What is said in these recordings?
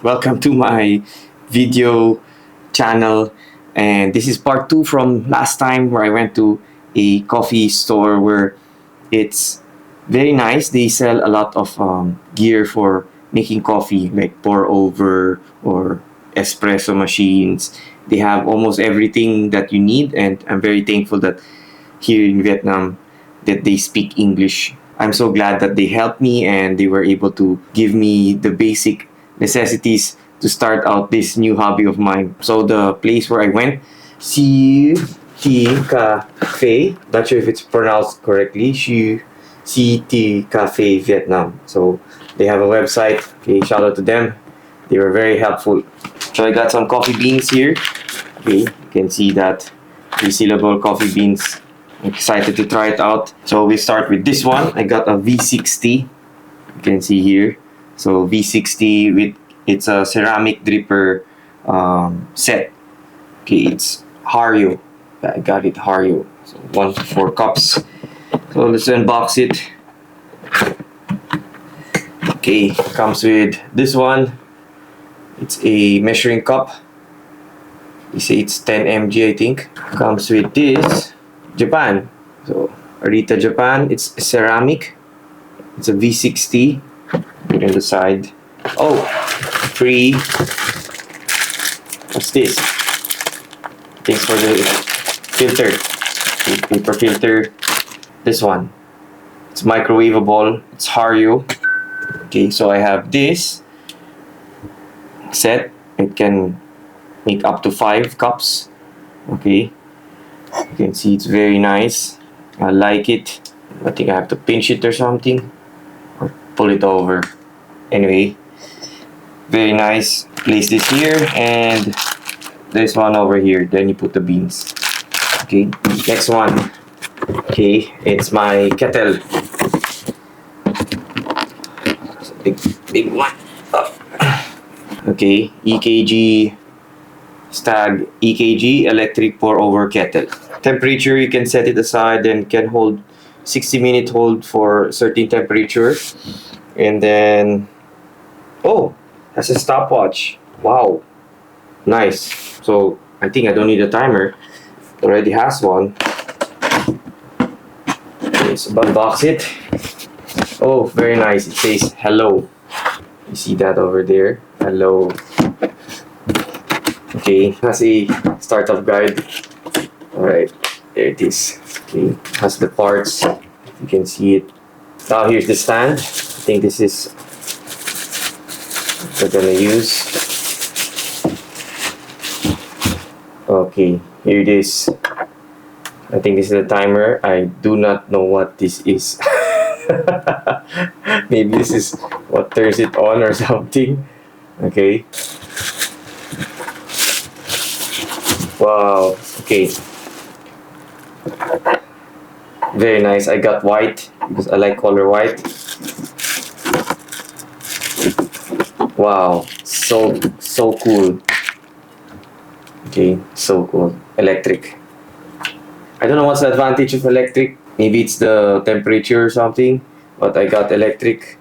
Welcome to my video channel, and this is part 2 from last time where I went to a coffee store where it's very nice. They sell a lot of gear for making coffee, like pour over or espresso machines. They have almost everything that you need, and I'm very thankful that here in Vietnam that they speak English. I'm so glad that they helped me and they were able to give me the basic necessities to start out this new hobby of mine. So the place where I went, Si Ti Cafe, not sure if it's pronounced correctly, Si Ti Cafe Vietnam. So they have a website. Okay, shout out to them. They were very helpful. So I got some coffee beans here. Okay, you can see that resealable coffee beans. I'm excited to try it out. So we start with this one. I got a V60. You can see here. So V60 with it's a ceramic dripper set. Okay, it's Hario. I got it Hario. So 1 to 4 cups. So let's unbox it. Okay, comes with this one. It's a measuring cup. You say it's 10 mg, I think. Comes with this. Japan. So Arita Japan. It's ceramic. It's a V60. Put it on the side. Oh, free. What's this? Thanks for the filter. Paper filter. This one. It's microwavable. It's Hario. Okay, so I have this set. It can make up to 5 cups. Okay. You can see it's very nice. I like it. I think I have to pinch it or something. Or pull it over. Anyway, very nice. Place this here and this one over here. Then you put the beans. Okay, next one. Okay, it's my kettle. It's a big one. Oh. Okay, Stag EKG electric pour over kettle. Temperature, you can set it aside and can hold 60-minute hold for certain temperature. And then, oh, has a stopwatch. Wow, nice. So I think I don't need a timer. It already has one. Let's unbox it. Oh, very nice. It says hello. You see that over there? Hello. Okay, has a startup guide. Alright, there it is. Okay, has the parts. You can see it. Now here's the stand. I think this is what we're gonna use. Okay, here it is. I think this is a timer. I do not know what this is. Maybe this is what turns it on or something. Okay. Wow, okay. Very nice. I got white because I like color white. Wow, so cool. Okay, so cool. Electric. I don't know what's the advantage of electric. Maybe it's the temperature or something, but I got electric.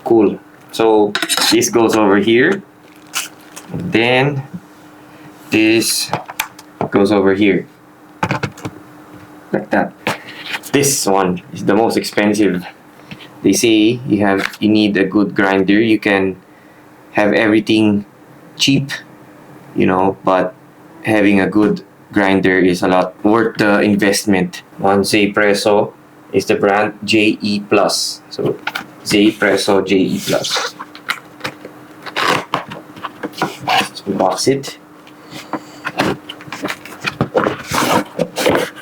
Cool. So this goes over here. And then this goes over here. Like that. This one is the most expensive. They say you need a good grinder. You can have everything cheap, you know, but having a good grinder is a lot worth the investment. 1Zpresso is the brand JE Plus. So 1Zpresso JE Plus. Let's unbox it.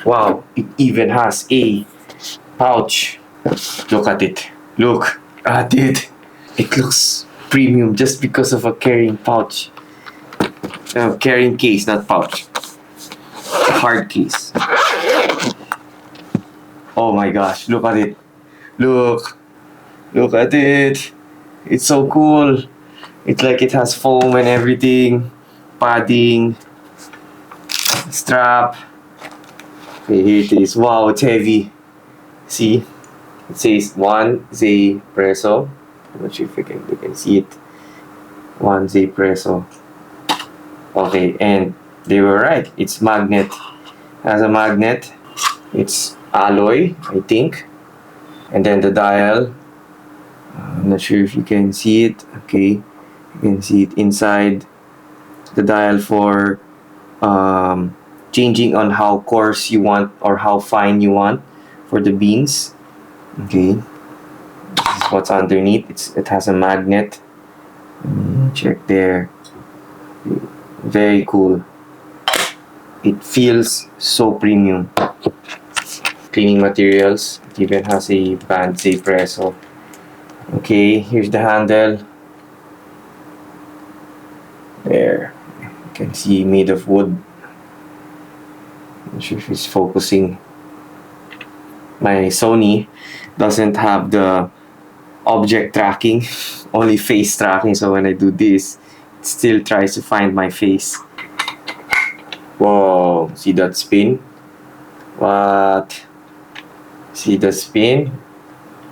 Wow, it even has a pouch. Look at it. Look at it. It looks premium just because of a carrying pouch. Carrying case, not pouch. Hard case. Oh my gosh, look at it. Look at it. It's so cool. It's like it has foam and everything. Padding. Strap. Okay, here it is. Wow, it's heavy. See? It says 1Zpresso. I'm not sure if you can see it. 1Zpresso. Okay, and they were right. It's magnet. Has a magnet. It's alloy, I think. And then the dial. I'm not sure if you can see it. Okay, you can see it inside the dial for changing on how coarse you want or how fine you want for the beans. Okay, this is what's underneath. It has a magnet. Check there. Very cool. It feels so premium. Cleaning materials. It even has a band 1Zpresso. Okay, here's the handle. There. You can see made of wood. Not sure if it's focusing. My Sony doesn't have the object tracking, only face tracking, so when I do this, it still tries to find my face. Whoa, see that spin? What? See the spin?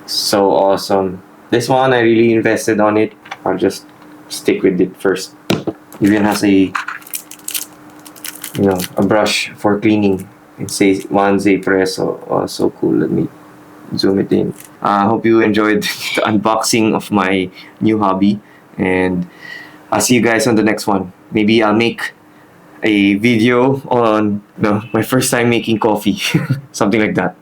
So awesome. This one I really invested on it. I'll just stick with it first. Even has a a brush for cleaning. It says 1Zpresso. Oh, so cool. Let me zoom it in. I hope you enjoyed the unboxing of my new hobby, and I'll see you guys on the next one. Maybe I'll make a video on my first time making coffee, something like that.